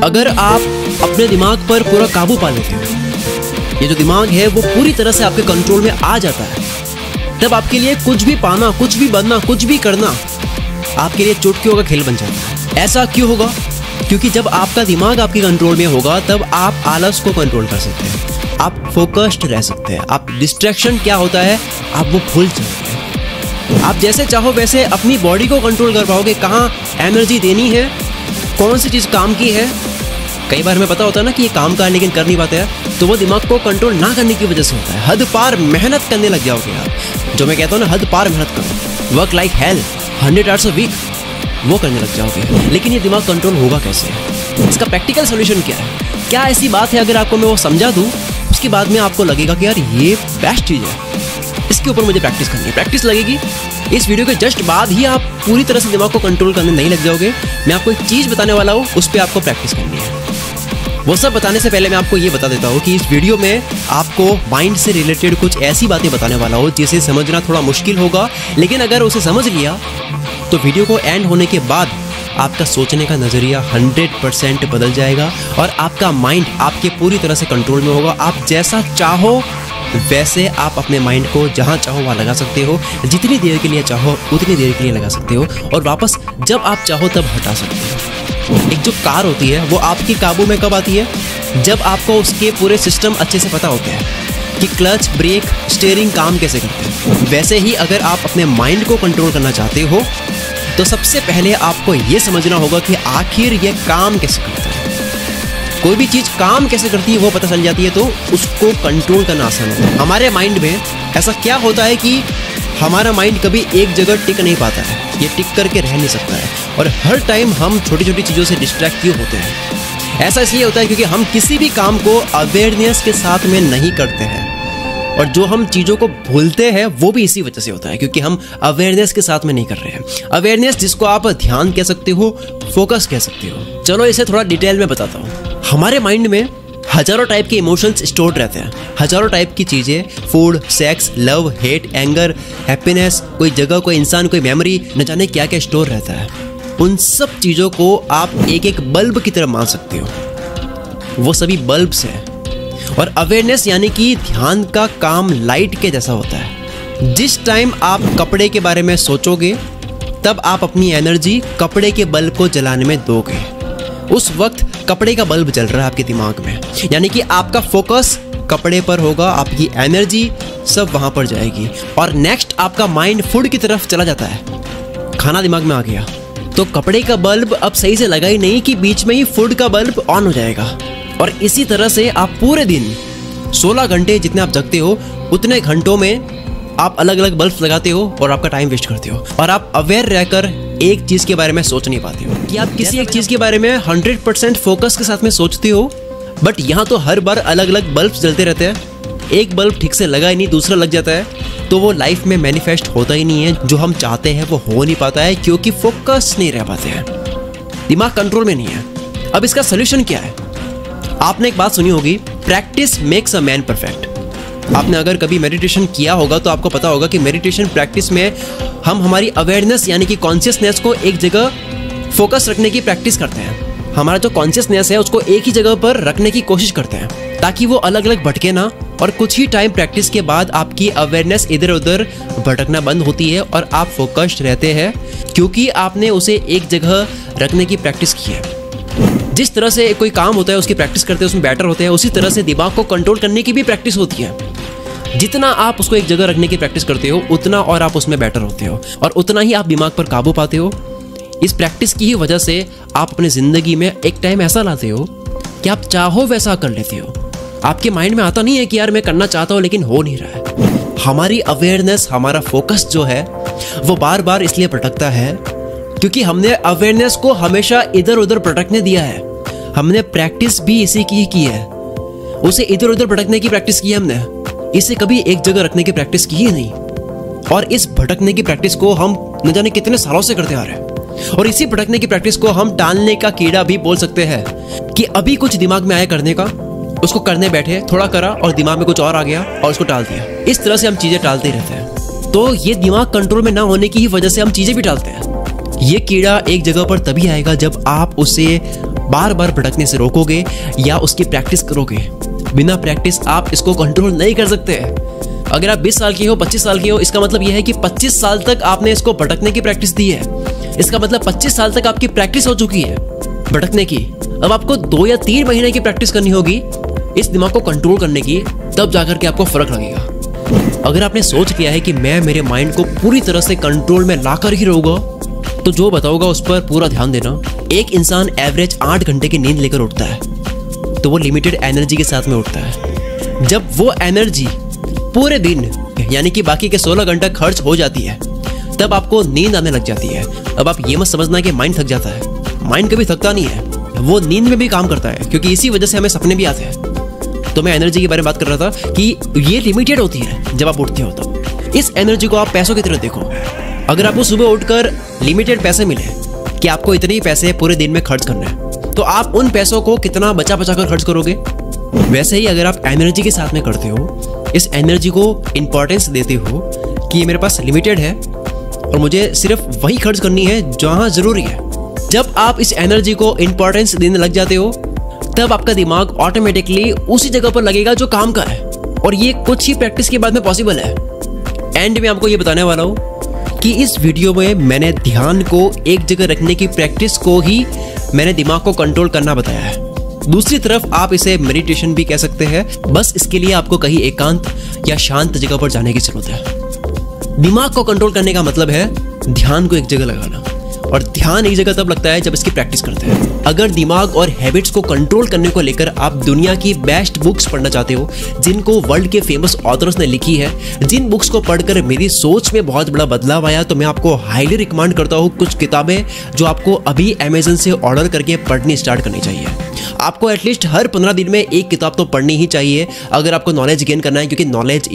अगर आप अपने दिमाग पर पूरा काबू पा लेते हो, ये जो दिमाग है वो पूरी तरह से आपके कंट्रोल में आ जाता है, तब आपके लिए कुछ भी पाना, कुछ भी बनना, कुछ भी करना आपके लिए चुटकियों का खेल बन जाता है। ऐसा क्यों होगा? क्योंकि जब आपका दिमाग आपके कंट्रोल में होगा तब आप आलस को कंट्रोल कर सकते हैं, आप फोकस्ड रह सकते हैं, आप डिस्ट्रैक्शन क्या होता है आप वो भूल सकते हैं। आप जैसे चाहो वैसे अपनी बॉडी को कंट्रोल कर पाओगे, कहाँ एनर्जी देनी है, कौन सी चीज़ काम की है। कई बार हमें पता होता है ना कि ये काम का है लेकिन कर नहीं पाते हैं, तो वो दिमाग को कंट्रोल ना करने की वजह से होता है। हद पार मेहनत करने लग जाओगे आप, जो मैं कहता हूँ ना, हद पार मेहनत करो, work like hell, 100 hours a week, वो करने लग जाओगे। लेकिन ये दिमाग कंट्रोल होगा कैसे? इसका प्रैक्टिकल सोल्यूशन क्या है? क्या ऐसी बात है अगर आपको मैं वो समझा दूँ, उसके बाद में आपको लगेगा कि यार ये बेस्ट चीज़ है, इसके ऊपर मुझे प्रैक्टिस करनी है। प्रैक्टिस लगेगी इस वीडियो के जस्ट बाद ही आप पूरी तरह से दिमाग को कंट्रोल करने नहीं लग जाओगे। मैं आपको एक चीज़ बताने वाला हूँ, उस पर आपको प्रैक्टिस करनी है। वो सब बताने से पहले मैं आपको ये बता देता हूँ कि इस वीडियो में आपको माइंड से रिलेटेड कुछ ऐसी बातें बताने वाला हूँ जिसे समझना थोड़ा मुश्किल होगा, लेकिन अगर उसे समझ लिया तो वीडियो को एंड होने के बाद आपका सोचने का नज़रिया 100% बदल जाएगा और आपका माइंड आपके पूरी तरह से कंट्रोल में होगा। आप जैसा चाहो वैसे आप अपने माइंड को जहाँ चाहो वहाँ लगा सकते हो, जितनी देर के लिए चाहो उतनी देर के लिए लगा सकते हो, और वापस जब आप चाहो तब हटा सकते हो। एक जो कार होती है वो आपके काबू में कब आती है? जब आपको उसके पूरे सिस्टम अच्छे से पता होते हैं कि क्लच, ब्रेक, स्टीयरिंग काम कैसे करते हैं। वैसे ही अगर आप अपने माइंड को कंट्रोल करना चाहते हो तो सबसे पहले आपको ये समझना होगा कि आखिर ये काम कैसे करता है। कोई भी चीज़ काम कैसे करती है वो पता चल जाती है तो उसको कंट्रोल करना आसान होता है। हमारे माइंड में ऐसा क्या होता है कि हमारा माइंड कभी एक जगह टिक नहीं पाता है, ये टिक करके रह नहीं सकता है, और हर टाइम हम छोटी छोटी चीज़ों से डिस्ट्रैक्ट क्यों होते हैं? ऐसा इसलिए होता है क्योंकि हम किसी भी काम को अवेयरनेस के साथ में नहीं करते हैं, और जो हम चीज़ों को भूलते हैं वो भी इसी वजह से होता है क्योंकि हम अवेयरनेस के साथ में नहीं कर रहे हैं। अवेयरनेस जिसको आप ध्यान कह सकते हो, फोकस कह सकते हो। चलो इसे थोड़ा डिटेल में बताता हूँ। हमारे माइंड में हजारों टाइप के इमोशंस स्टोर्ड रहते हैं, हजारों टाइप की चीज़ें, food, sex, love, hate, anger, happiness, कोई जगह, कोई इंसान, कोई मेमोरी, न जाने क्या क्या स्टोर रहता है। उन सब चीज़ों को आप एक एक बल्ब की तरह मान सकते हो, वो सभी बल्ब्स हैं। और अवेयरनेस यानी कि ध्यान का काम लाइट के जैसा होता है। जिस टाइम आप कपड़े के बारे में सोचोगे तब आप अपनी एनर्जी कपड़े के बल्ब को जलाने में दोगे। उस वक्त कपड़े का बल्ब जल रहा है आपके दिमाग में, यानी कि आपका फोकस कपड़े पर होगा, आपकी एनर्जी सब वहाँ पर जाएगी। और नेक्स्ट आपका माइंड फूड की तरफ चला जाता है, खाना दिमाग में आ गया तो कपड़े का बल्ब अब सही से लगा ही नहीं कि बीच में ही फूड का बल्ब ऑन हो जाएगा। और इसी तरह से आप पूरे दिन 16 घंटे जितने आप जगते हो उतने घंटों में आप अलग अलग बल्ब लगाते हो और आपका टाइम वेस्ट करते हो, और आप अवेयर रहकर एक चीज़ के बारे में सोच नहीं पाते हो कि आप किसी एक चीज़ के बारे में 100% फोकस के साथ में सोचते हो, बट यहाँ तो हर बार अलग अलग बल्ब जलते रहते हैं। एक बल्ब ठीक से लगा ही नहीं, दूसरा लग जाता है, तो वो लाइफ में मैनिफेस्ट होता ही नहीं है। जो हम चाहते हैं वो हो नहीं पाता है क्योंकि फोकस नहीं रह पाते हैं, दिमाग कंट्रोल में नहीं है। अब इसका सोल्यूशन क्या है? आपने एक बात सुनी होगी, practice makes a man perfect. आपने अगर कभी मेडिटेशन किया होगा तो आपको पता होगा कि मेडिटेशन प्रैक्टिस में हम हमारी अवेयरनेस यानी कि कॉन्शियसनेस को एक जगह फोकस रखने की प्रैक्टिस करते हैं। हमारा जो कॉन्शियसनेस है उसको एक ही जगह पर रखने की कोशिश करते हैं ताकि वो अलग अलग भटके ना, और कुछ ही टाइम प्रैक्टिस के बाद आपकी अवेयरनेस इधर उधर भटकना बंद होती है और आप फोकस्ड रहते हैं क्योंकि आपने उसे एक जगह रखने की प्रैक्टिस की है। जिस तरह से कोई काम होता है उसकी प्रैक्टिस करते हैं उसमें बेटर होते हैं, उसी तरह से दिमाग को कंट्रोल करने की भी प्रैक्टिस होती है। जितना आप उसको एक जगह रखने की प्रैक्टिस करते हो उतना और आप उसमें बेटर होते हो और उतना ही आप दिमाग पर काबू पाते हो। इस प्रैक्टिस की ही वजह से आप अपनी ज़िंदगी में एक टाइम ऐसा लाते हो कि आप चाहो वैसा कर लेते हो। आपके माइंड में आता नहीं है कि यार मैं करना चाहता हूँ लेकिन हो नहीं रहा है। हमारी अवेयरनेस, हमारा फोकस जो है वो बार बार इसलिए भटकता है क्योंकि हमने अवेयरनेस को हमेशा इधर उधर भटकने दिया है। हमने प्रैक्टिस भी इसी की है, उसे इधर उधर भटकने की प्रैक्टिस की है हमने, इसे कभी एक जगह रखने की प्रैक्टिस की ही नहीं। और इस भटकने की प्रैक्टिस को हम न जाने कितने सालों से करते आ रहे हैं, और इसी भटकने की प्रैक्टिस को हम टालने का कीड़ा भी बोल सकते हैं कि अभी कुछ दिमाग में आया करने का, उसको करने बैठे, थोड़ा करा और दिमाग में कुछ और आ गया और उसको टाल दिया। इस तरह से हम चीज़ें टालते रहते हैं। तो ये दिमाग कंट्रोल में ना होने की ही वजह से हम चीज़ें भी टालते हैं। ये कीड़ा एक जगह पर तभी आएगा जब आप उसे बार बार भटकने से रोकोगे या उसकी प्रैक्टिस करोगे। बिना प्रैक्टिस आप इसको कंट्रोल नहीं कर सकते। अगर आप 20 साल के हो, 25 साल के हो, इसका मतलब यह है कि 25 साल तक आपने इसको भटकने की प्रैक्टिस दी है। इसका मतलब 25 साल तक आपकी प्रैक्टिस हो चुकी है भटकने की। अब आपको 2 या 3 महीने की प्रैक्टिस करनी होगी इस दिमाग को कंट्रोल करने की, तब जाकर के आपको फर्क लगेगा। अगर आपने सोच लिया है कि मैं मेरे माइंड को पूरी तरह से कंट्रोल में लाकर ही रहूंगा, तो जो बताऊंगा उस पर पूरा ध्यान देना। एक इंसान एवरेज 8 घंटे की नींद लेकर उठता है, तो वो लिमिटेड एनर्जी के साथ में उठता है। जब वो एनर्जी पूरे दिन यानी कि बाकी के 16 घंटा खर्च हो जाती है, तब आपको नींद आने लग जाती है। अब आप ये मत समझना कि माइंड थक जाता है। माइंड कभी थकता नहीं है, वो नींद में भी काम करता है, क्योंकि इसी वजह से हमें सपने भी आते हैं। तो मैं एनर्जी के बारे में बात कर रहा था कि ये लिमिटेड होती है जब आप उठते हो। तो इस एनर्जी को आप पैसों की तरह देखो। अगर आपको सुबह उठकर लिमिटेड पैसे मिले कि आपको इतने ही पैसे पूरे दिन में खर्च करना है, तो आप उन पैसों को कितना बचा बचा कर खर्च करोगे। वैसे ही अगर आप एनर्जी के साथ में करते हो, इस एनर्जी को इंपॉर्टेंस देते हो कि ये मेरे पास लिमिटेड है और मुझे सिर्फ वही खर्च करनी है जहां जरूरी है। जब आप इस एनर्जी को इंपॉर्टेंस देने लग जाते हो, तब आपका दिमाग ऑटोमेटिकली उसी जगह पर लगेगा जो काम का है, और ये कुछ ही प्रैक्टिस के बाद में पॉसिबल है। एंड में आपको ये बताने वाला हूं कि इस वीडियो में मैंने ध्यान को एक जगह रखने की प्रैक्टिस को ही मैंने दिमाग को कंट्रोल करना बताया है। दूसरी तरफ आप इसे मेडिटेशन भी कह सकते हैं। बस इसके लिए आपको कहीं एकांत या शांत जगह पर जाने की जरूरत है। दिमाग को कंट्रोल करने का मतलब है ध्यान को एक जगह लगाना, और ध्यान एक जगह तब लगता है जब इसकी प्रैक्टिस करते हैं। अगर दिमाग और हैबिट्स को कंट्रोल करने को लेकर आप दुनिया की बेस्ट बुक्स पढ़ना चाहते हो, जिनको वर्ल्ड के फेमस ऑथर्स ने लिखी है, जिन बुक्स को पढ़कर मेरी सोच में बहुत बड़ा बदलाव आया, तो मैं आपको हाईली रिकमेंड करता हूँ कुछ किताबें जो आपको अभी अमेजन से ऑर्डर करके पढ़नी स्टार्ट करनी चाहिए। आपको एटलीस्ट हर 15 दिन में एक किताब तो पढ़नी ही चाहिए अगर आपको नॉलेज गेन करना है, क्योंकि नॉलेज